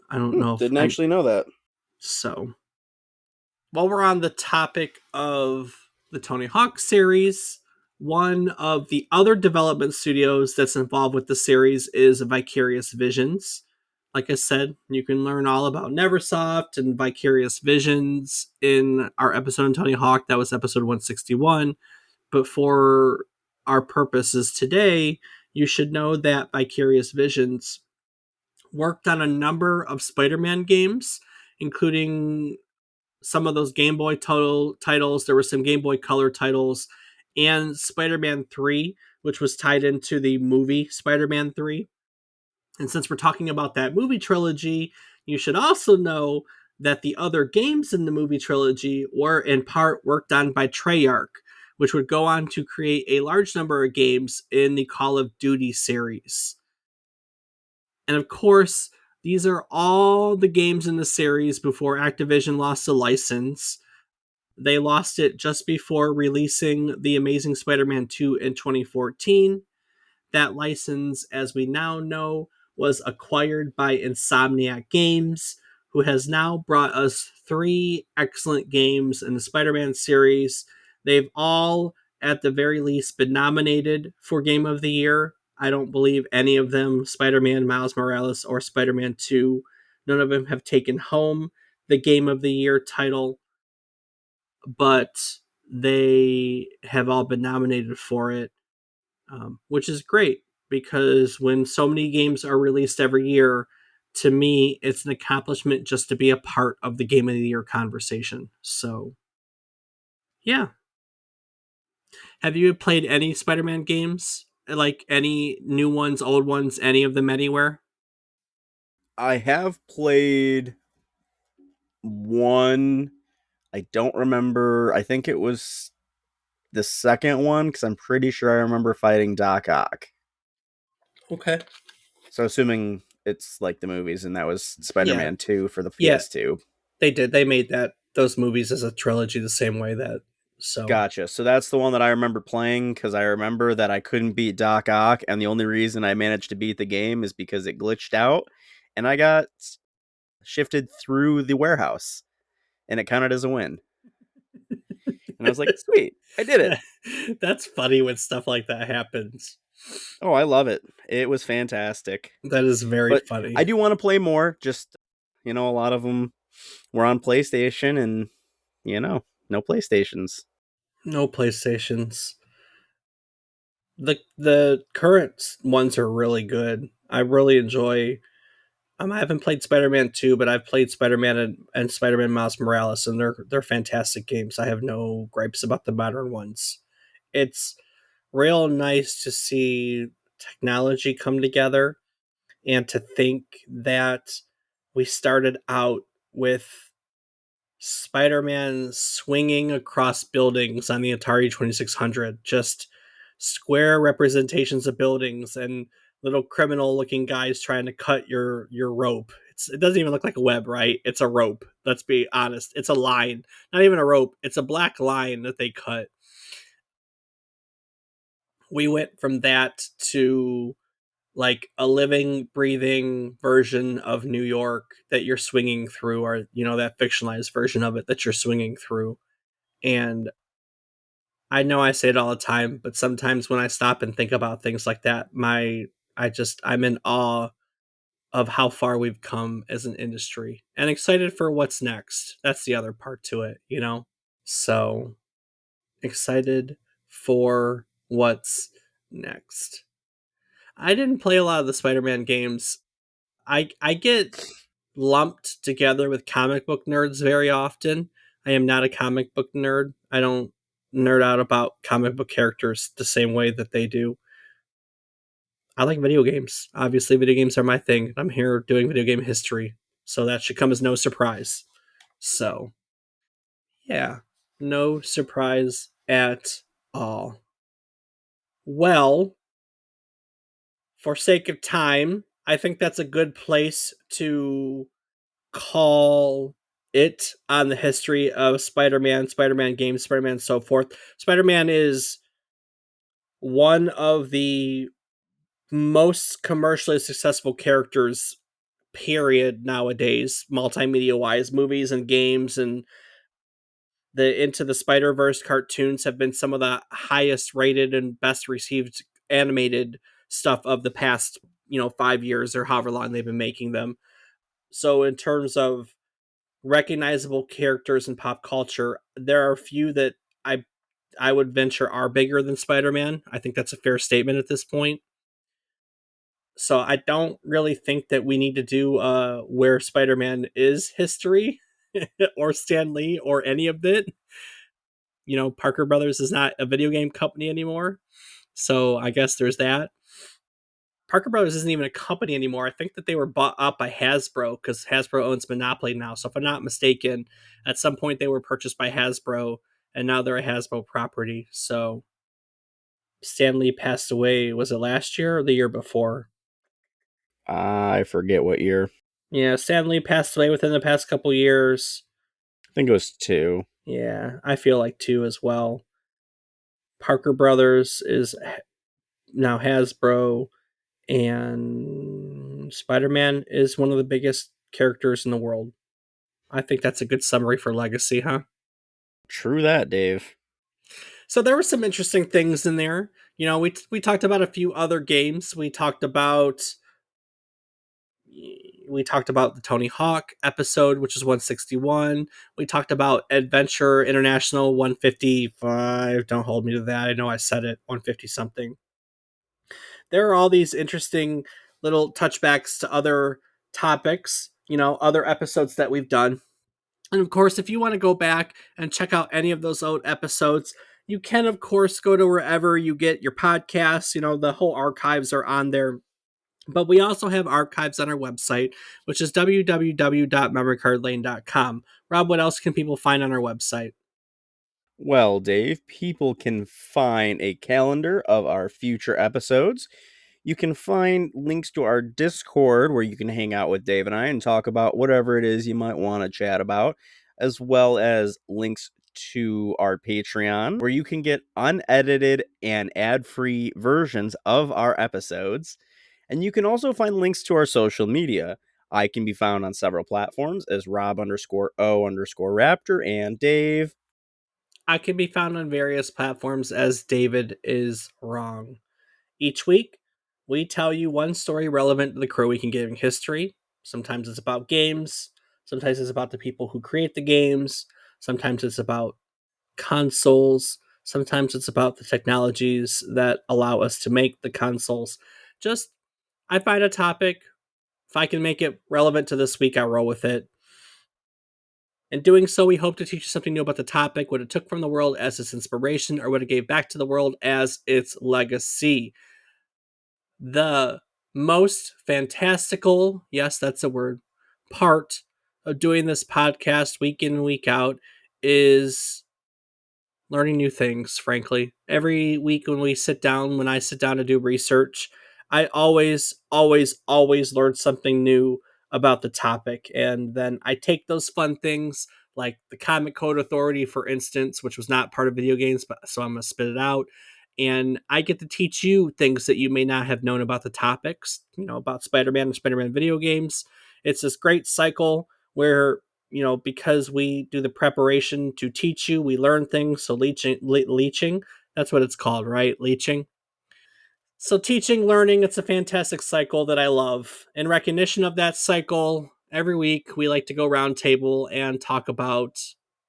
I don't know if didn't actually know that. So, while we're on the topic of the Tony Hawk series, one of the other development studios that's involved with the series is Vicarious Visions. Like I said, you can learn all about Neversoft and Vicarious Visions in our episode on Tony Hawk. That was episode 161. But for our purposes today, you should know that Vicarious Visions worked on a number of Spider-Man games, including some of those Game Boy titles. There were some Game Boy Color titles, and Spider-Man 3, which was tied into the movie Spider-Man 3. And since we're talking about that movie trilogy, you should also know that the other games in the movie trilogy were in part worked on by Treyarch, which would go on to create a large number of games in the Call of Duty series. And of course, these are all the games in the series before Activision lost the license. They lost it just before releasing The Amazing Spider-Man 2 in 2014. That license, as we now know, was acquired by Insomniac Games, who has now brought us 3 excellent games in the Spider-Man series. They've all, at the very least, been nominated for Game of the Year. I don't believe any of them, Spider-Man, Miles Morales, or Spider-Man 2, none of them have taken home the Game of the Year title, but they have all been nominated for it, which is great because when so many games are released every year, to me, it's an accomplishment just to be a part of the Game of the Year conversation. So, yeah. Have you played any Spider-Man games? Like any new ones, old ones, any of them anywhere? I have played one. I don't remember. I think it was the second one because I'm pretty sure I remember fighting Doc Ock. Okay. So assuming it's like the movies, and that was Spider-Man 2 for the PS2. They did. They made those movies as a trilogy the same way that. So Gotcha. So that's the one that I remember playing because I remember that I couldn't beat Doc Ock, and the only reason I managed to beat the game is because it glitched out, and I got shifted through the warehouse, and it counted as a win. And I was like, sweet, I did it. That's funny when stuff like that happens. Oh, I love it. It was fantastic. That is very funny. I do want to play more. Just, A lot of them were on PlayStation, and no PlayStations. No PlayStations. The current ones are really good. I really enjoy. I haven't played Spider-Man 2, but I've played Spider-Man and Spider-Man Miles Morales, and they're fantastic games. I have no gripes about the modern ones. It's real nice to see technology come together and to think that we started out with Spider-Man swinging across buildings on the Atari 2600, just square representations of buildings and little criminal looking guys trying to cut your rope. It doesn't even look like a web, right? It's a rope. Let's be honest. It's a line. Not even a rope. It's a black line that they cut. We went from that to like a living, breathing version of New York that you're swinging through, or that fictionalized version of it that you're swinging through. And I know I say it all the time, but sometimes when I stop and think about things like that, I'm in awe of how far we've come as an industry and excited for what's next. That's the other part to it. So excited for what's next. I didn't play a lot of the Spider-Man games. I get lumped together with comic book nerds very often. I am not a comic book nerd. I don't nerd out about comic book characters the same way that they do. I like video games. Obviously, video games are my thing. I'm here doing video game history, so that should come as no surprise. So, yeah, no surprise at all. Well, for sake of time, I think that's a good place to call it on the history of Spider-Man, Spider-Man games, Spider-Man, so forth. Spider-Man is one of the most commercially successful characters, period, nowadays, multimedia wise. Movies and games and the Into the Spider-Verse cartoons have been some of the highest rated and best received animated stuff of the past 5 years or however long they've been making them. So in terms of recognizable characters in pop culture, there are a few that I I would venture are bigger than Spider-Man. I think that's a fair statement at this point. So I don't really think that we need to do where Spider-Man is history or Stan Lee or any of it. Parker Brothers is not a video game company anymore. So I guess there's that. Parker Brothers isn't even a company anymore. I think that they were bought up by Hasbro because Hasbro owns Monopoly now. So if I'm not mistaken, at some point they were purchased by Hasbro and now they're a Hasbro property. So Stan Lee passed away, was it last year or the year before? I forget what year. Yeah, Stan Lee passed away within the past couple years. I think it was 2. Yeah, I feel like two as well. Parker Brothers is now Hasbro, and Spider Man is one of the biggest characters in the world. I think that's a good summary for Legacy, huh? True that, Dave. So there were some interesting things in there. We talked about a few other games. We talked about the Tony Hawk episode, which is 161. We talked about Adventure International 155. Don't hold me to that. I know I said it, 150 something. There are all these interesting little touchbacks to other topics, other episodes that we've done. And of course, if you want to go back and check out any of those old episodes, you can, of course, go to wherever you get your podcasts. The whole archives are on there. But we also have archives on our website, which is www.memorycardlane.com. Rob, what else can people find on our website? Well, Dave, people can find a calendar of our future episodes. You can find links to our Discord where you can hang out with Dave and I and talk about whatever it is you might want to chat about, as well as links to our Patreon where you can get unedited and ad-free versions of our episodes. And you can also find links to our social media. I can be found on several platforms as Rob_O_Raptor and Dave. I can be found on various platforms as David is wrong. Each week, we tell you one story relevant to the Crow Week in Gaming history. Sometimes it's about games, Sometimes it's about the people who create the games. Sometimes it's about consoles. Sometimes it's about the technologies that allow us to make the consoles. Just, I find a topic. If I can make it relevant to this week, I roll with it. In doing so, we hope to teach you something new about the topic, what it took from the world as its inspiration, or what it gave back to the world as its legacy. The most fantastical, yes, that's a word, part of doing this podcast week in and week out is learning new things, frankly. Every week when I sit down to do research, I always learn something new about the topic. And then I take those fun things, like the Comic Code Authority, for instance, which was not part of video games, but so I'm going to spit it out. And I get to teach you things that you may not have known about the topics, about Spider-Man and Spider-Man video games. It's this great cycle where because we do the preparation to teach you, we learn things. So leeching, that's what it's called, right? Leeching. So teaching, learning, it's a fantastic cycle that I love. In recognition of that cycle, every week we like to go round table and talk about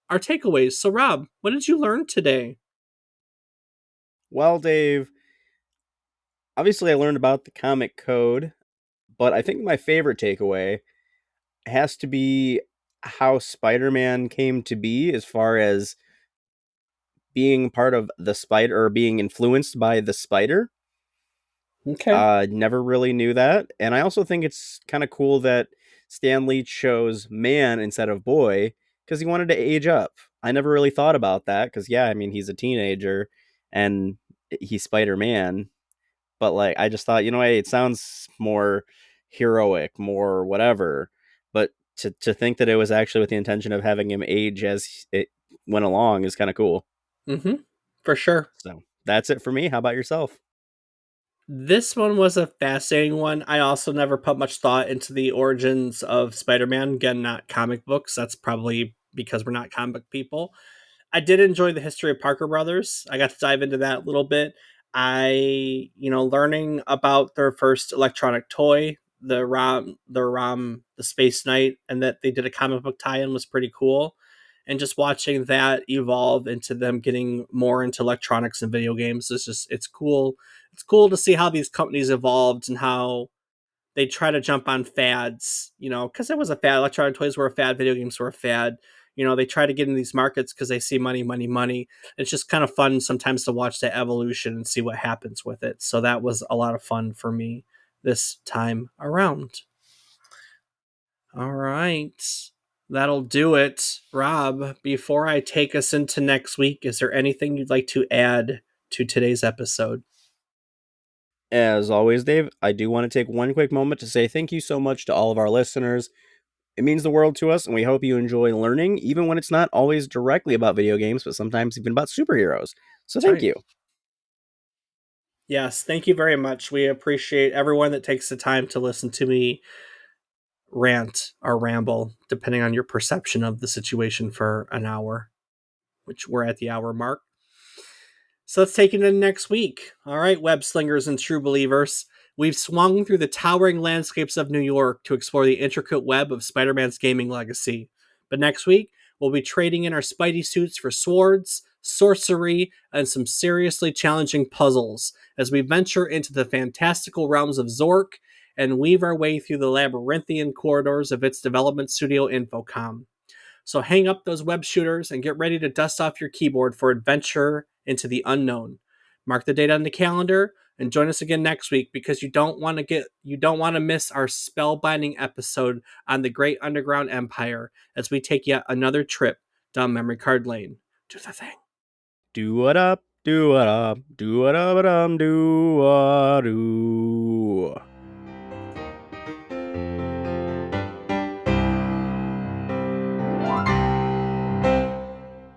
our takeaways. So Rob, what did you learn today? Well, Dave, obviously I learned about the comic code, but I think my favorite takeaway has to be how Spider-Man came to be as far as being part of the spider or being influenced by the spider. Okay. Never really knew that. And I also think it's kind of cool that Stan Lee chose man instead of boy because he wanted to age up. I never really thought about that because, yeah, I mean, he's a teenager and he's Spider Man. But, like, I just thought, hey, it sounds more heroic, more whatever. But to think that it was actually with the intention of having him age as it went along is kind of cool. Mm-hmm. For sure. So that's it for me. How about yourself? This one was a fascinating one. I also never put much thought into the origins of Spider-Man. Again, not comic books. That's probably because we're not comic people. I did enjoy the history of Parker Brothers. I got to dive into that a little bit. Learning about their first electronic toy, the Space Knight, and that they did a comic book tie-in was pretty cool. And just watching that evolve into them getting more into electronics and video games it's cool. It's cool to see how these companies evolved and how they try to jump on fads, because it was a fad. Electronic toys were a fad, video games were a fad. They try to get in these markets because they see money, money, money. It's just kind of fun sometimes to watch that evolution and see what happens with it. So that was a lot of fun for me this time around. All right. That'll do it. Rob, before I take us into next week, is there anything you'd like to add to today's episode? As always, Dave, I do want to take one quick moment to say thank you so much to all of our listeners. It means the world to us, and we hope you enjoy learning, even when it's not always directly about video games, but sometimes even about superheroes. So That's thank right. you. Yes, thank you very much. We appreciate everyone that takes the time to listen to me rant or ramble, depending on your perception of the situation, for an hour, which we're at the hour mark. So let's take it into next week. All right, web slingers and true believers. We've swung through the towering landscapes of New York to explore the intricate web of Spider Man's gaming legacy. But next week, we'll be trading in our Spidey suits for swords, sorcery, and some seriously challenging puzzles as we venture into the fantastical realms of Zork and weave our way through the labyrinthian corridors of its development studio Infocom. So hang up those web shooters and get ready to dust off your keyboard for adventure into the unknown. Mark the date on the calendar and join us again next week because you don't want to miss our spellbinding episode on the Great Underground Empire as we take yet another trip down memory card lane. Do the thing. Do what up, do what up, do what up, do what do.